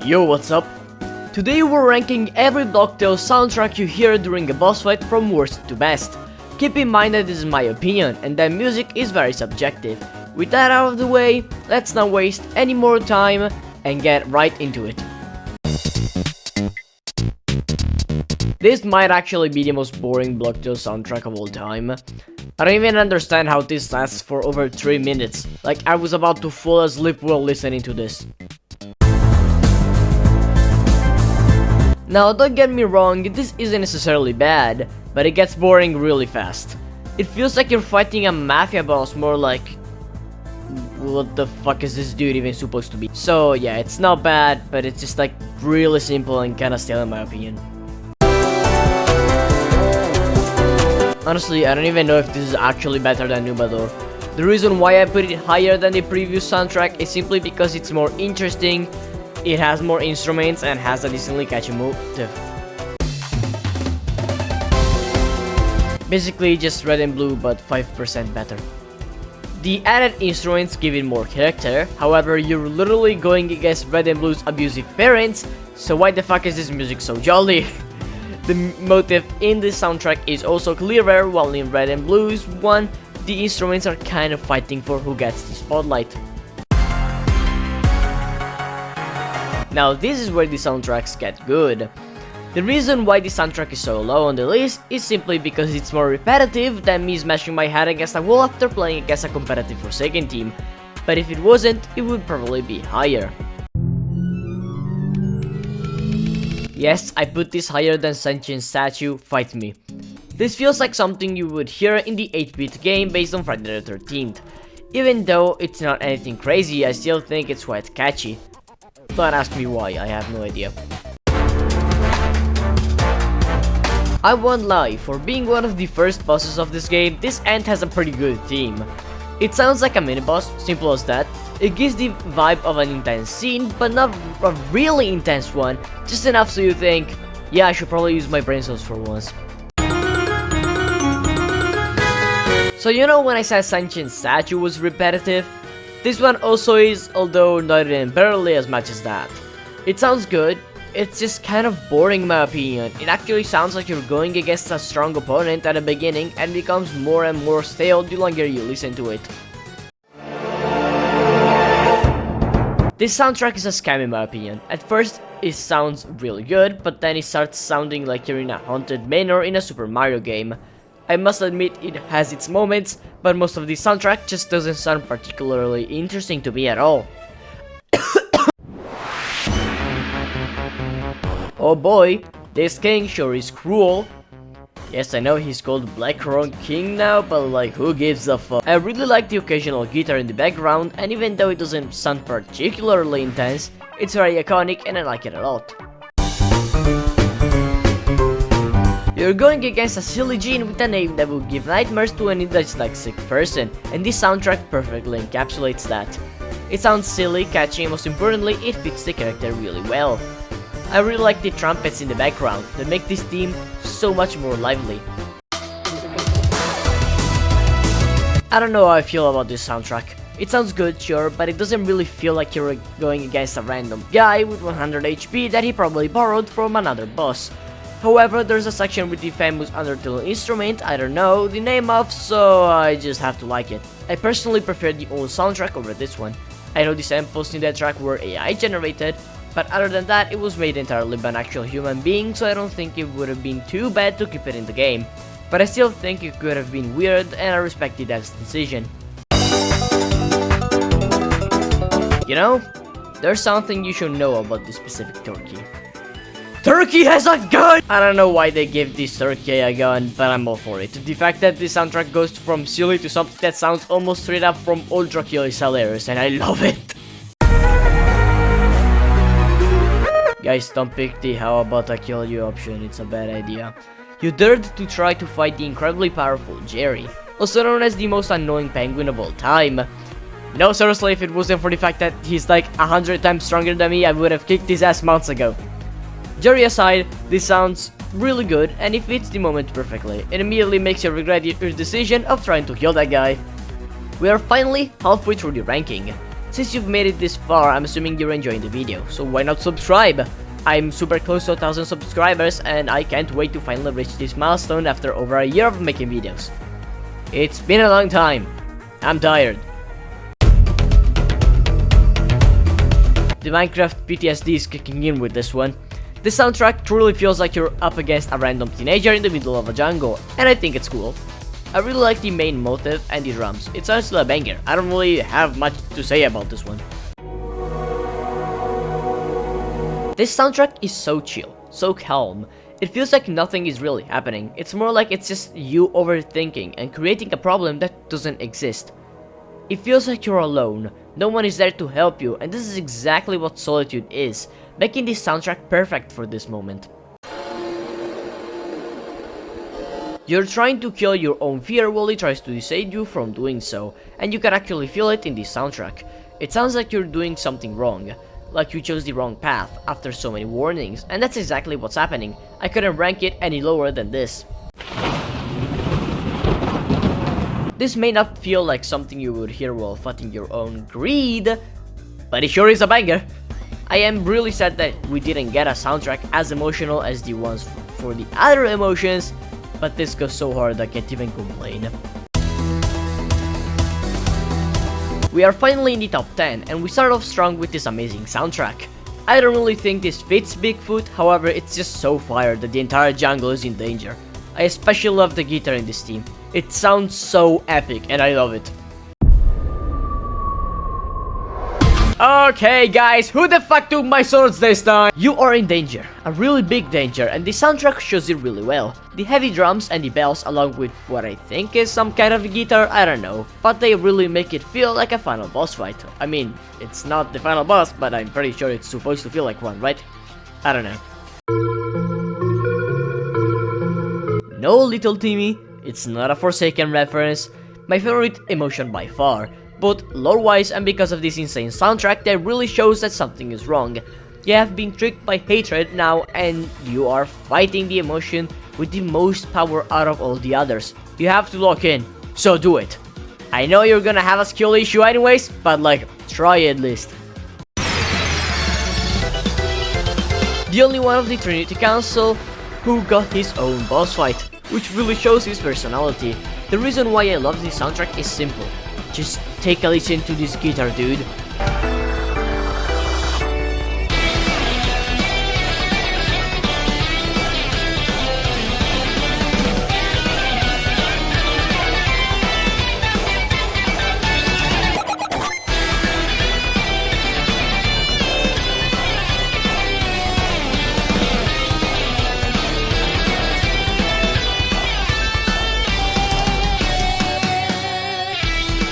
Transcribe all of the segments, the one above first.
Yo, what's up? Today we're ranking every Block Tale soundtrack you hear during a boss fight from worst to best. Keep in mind that this is my opinion and that music is very subjective. With that out of the way, let's not waste any more time and get right into it. This might actually be the most boring Block Tale soundtrack of all time. I don't even understand how this lasts for over 3 minutes. Like I was about to fall asleep while listening to this. Now don't get me wrong, this isn't necessarily bad, but it gets boring really fast. It feels like you're fighting a mafia boss, more like... what the fuck is this dude even supposed to be? So yeah, it's not bad, but it's just like really simple and kinda stale in my opinion. Honestly, I don't even know if this is actually better than Nubador. The reason why I put it higher than the previous soundtrack is simply because it's more interesting, it has more instruments, and has a decently catchy motive. Basically just Red and Blue, but 5% better. The added instruments give it more character, however you're literally going against Red and Blue's abusive parents, so why the fuck is this music so jolly? The motive in this soundtrack is also clearer, while in Red and Blue's one, the instruments are kind of fighting for who gets the spotlight. Now this is where the soundtracks get good. The reason why the soundtrack is so low on the list is simply because it's more repetitive than me smashing my head against a wall after playing against a competitive Forsaken team, but if it wasn't, it would probably be higher. Yes, I put this higher than Sentient Statue, Fight Me. This feels like something you would hear in the 8-bit game based on Friday the 13th. Even though it's not anything crazy, I still think it's quite catchy. Don't ask me why, I have no idea. I won't lie, for being one of the first bosses of this game, this end has a pretty good theme. It sounds like a mini-boss, simple as that. It gives the vibe of an intense scene, but not a really intense one, just enough so you think, yeah, I should probably use my brain cells for once. So you know when I said Sentient Statue was repetitive? This one also is, although not even barely as much as that. It sounds good, it's just kind of boring in my opinion. It actually sounds like you're going against a strong opponent at the beginning and becomes more and more stale the longer you listen to it. This soundtrack is a scam in my opinion. At first it sounds really good, but then it starts sounding like you're in a haunted manor in a Super Mario game. I must admit it has its moments, but most of the soundtrack just doesn't sound particularly interesting to me at all. Oh boy, this king sure is cruel. Yes, I know he's called Blackthorn King now, but like who gives a fuck? I really like the occasional guitar in the background, and even though it doesn't sound particularly intense, it's very iconic and I like it a lot. You're going against a silly gene with a name that would give nightmares to any dyslexic person, and this soundtrack perfectly encapsulates that. It sounds silly, catchy, and most importantly, it fits the character really well. I really like the trumpets in the background that make this theme so much more lively. I don't know how I feel about this soundtrack. It sounds good, sure, but it doesn't really feel like you're going against a random guy with 100 HP that he probably borrowed from another boss. However, there's a section with the famous Undertale instrument I don't know the name of, so I just have to like it. I personally prefer the old soundtrack over this one. I know the samples in that track were AI generated, but other than that, it was made entirely by an actual human being, so I don't think it would have been too bad to keep it in the game. But I still think it could have been weird, and I respect the dev's decision. You know, there's something you should know about this specific turkey. Turkey has a gun! I don't know why they give this turkey a gun, but I'm all for it. The fact that this soundtrack goes from silly to something that sounds almost straight up from Ultra Kill is hilarious, and I love it. Guys, don't pick the how about I kill you option, it's a bad idea. You dared to try to fight the incredibly powerful Jerry, also known as the most annoying penguin of all time. No, seriously, if it wasn't for the fact that he's like 100 times stronger than me, I would have kicked his ass months ago. Jerry aside, this sounds really good and it fits the moment perfectly. It immediately makes you regret your decision of trying to kill that guy. We are finally halfway through the ranking. Since you've made it this far, I'm assuming you're enjoying the video, so why not subscribe? I'm super close to 1,000 subscribers and I can't wait to finally reach this milestone after over a year of making videos. It's been a long time. I'm tired. The Minecraft PTSD is kicking in with this one. The soundtrack truly feels like you're up against a random teenager in the middle of a jungle, and I think it's cool. I really like the main motive and the drums. It's honestly a banger. I don't really have much to say about this one. This soundtrack is so chill, so calm. It feels like nothing is really happening. It's more like it's just you overthinking and creating a problem that doesn't exist. It feels like you're alone, no one is there to help you, and this is exactly what solitude is, making this soundtrack perfect for this moment. You're trying to kill your own fear while it tries to dissuade you from doing so, and you can actually feel it in this soundtrack. It sounds like you're doing something wrong, like you chose the wrong path after so many warnings, and that's exactly what's happening. I couldn't rank it any lower than this. This may not feel like something you would hear while fighting your own greed, but it sure is a banger. I am really sad that we didn't get a soundtrack as emotional as the ones for the other emotions, but this goes so hard I can't even complain. We are finally in the top 10 and we start off strong with this amazing soundtrack. I don't really think this fits Bigfoot, however it's just so fire that the entire jungle is in danger. I especially love the guitar in this theme. It sounds so epic and I love it. Okay guys, who the fuck took my swords this time? You are in danger, a really big danger, and the soundtrack shows it really well. The heavy drums and the bells along with what I think is some kind of guitar, I don't know, but they really make it feel like a final boss fight. I mean, it's not the final boss, but I'm pretty sure it's supposed to feel like one, right? I don't know. No, little Timmy, it's not a Forsaken reference. My favorite emotion by far. But lore-wise and because of this insane soundtrack that really shows that something is wrong. You have been tricked by hatred now and you are fighting the emotion with the most power out of all the others. You have to lock in, so do it. I know you're gonna have a skill issue anyways, but like, try at least. The only one of the Trinity Council who got his own boss fight, which really shows his personality. The reason why I love this soundtrack is simple. Just take a listen to this guitar, dude.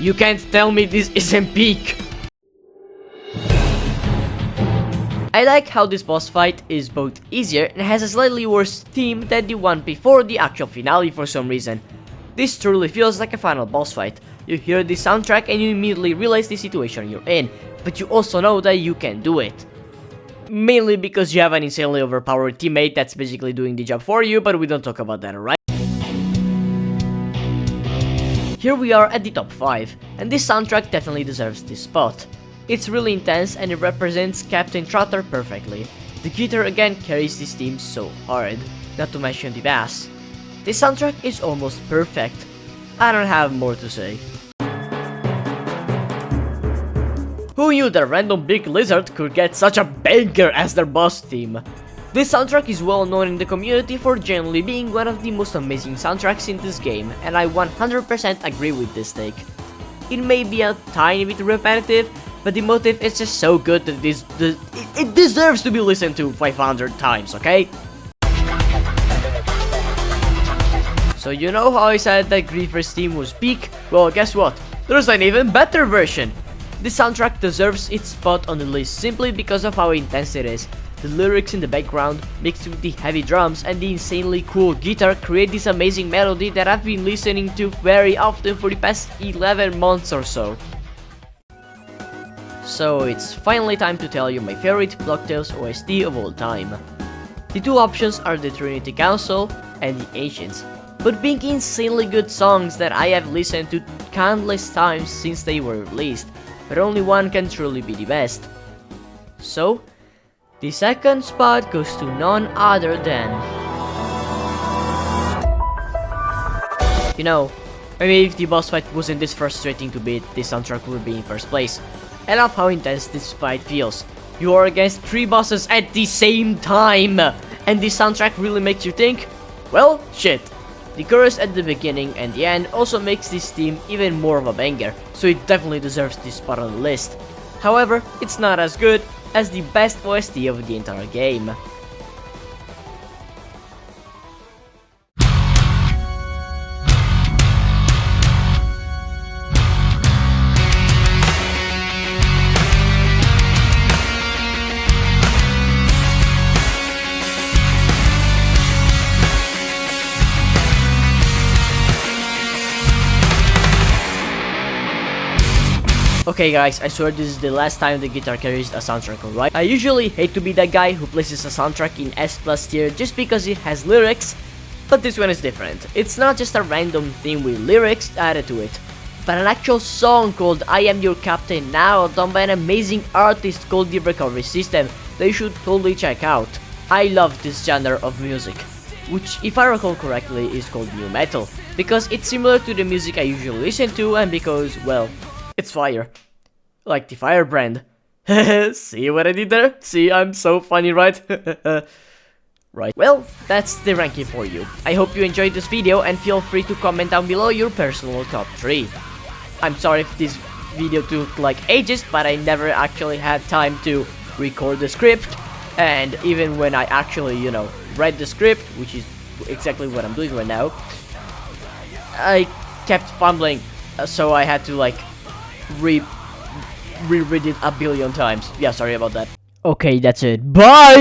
You can't tell me this isn't peak! I like how this boss fight is both easier and has a slightly worse theme than the one before the actual finale for some reason. This truly feels like a final boss fight. You hear the soundtrack and you immediately realize the situation you're in, but you also know that you can do it. Mainly because you have an insanely overpowered teammate that's basically doing the job for you, but we don't talk about that, alright? Here we are at the top 5, and this soundtrack definitely deserves this spot. It's really intense and it represents Captain Trotter perfectly. The guitar again carries this theme so hard, not to mention the bass. This soundtrack is almost perfect. I don't have more to say. Who knew that a random big lizard could get such a banger as their boss theme? This soundtrack is well known in the community for generally being one of the most amazing soundtracks in this game, and I 100% agree with this take. It may be a tiny bit repetitive, but the motive is just so good that it deserves to be listened to 500 times, okay? So you know how I said that Griefer's theme was peak? Well, guess what? There's an even better version! This soundtrack deserves its spot on the list simply because of how intense it is. The lyrics in the background, mixed with the heavy drums and the insanely cool guitar, create this amazing melody that I've been listening to very often for the past 11 months or so. So it's finally time to tell you my favorite Block Tales OST of all time. The two options are the Trinity Council and the Ancients, but being insanely good songs that I have listened to countless times since they were released. but only one can truly be the best. So, the second spot goes to none other than... You know, maybe if the boss fight wasn't this frustrating to beat, the soundtrack would be in first place. I love how intense this fight feels. You are against 3 bosses at the same time, and the soundtrack really makes you think, well, shit. The chorus at the beginning and the end also makes this theme even more of a banger, so it definitely deserves this spot on the list. However, it's not as good as the best OST of the entire game. Okay guys, I swear this is the last time the guitar carries a soundtrack, alright? I usually hate to be that guy who places a soundtrack in S+ tier just because it has lyrics, but this one is different. It's not just a random theme with lyrics added to it, but an actual song called I Am Your Captain Now, done by an amazing artist called The Recovery System that you should totally check out. I love this genre of music, which if I recall correctly is called nu metal, because it's similar to the music I usually listen to and because, well, it's fire. Like the fire brand. See what I did there? See, I'm so funny, right? Right. Well, that's the ranking for you. I hope you enjoyed this video and feel free to comment down below your personal top 3. I'm sorry if this video took like ages, but I never actually had time to record the script. And even when I actually, you know, read the script, which is exactly what I'm doing right now, I kept fumbling, so I had to like reread it a billion times. Yeah, sorry about that. Okay, that's it. Bye!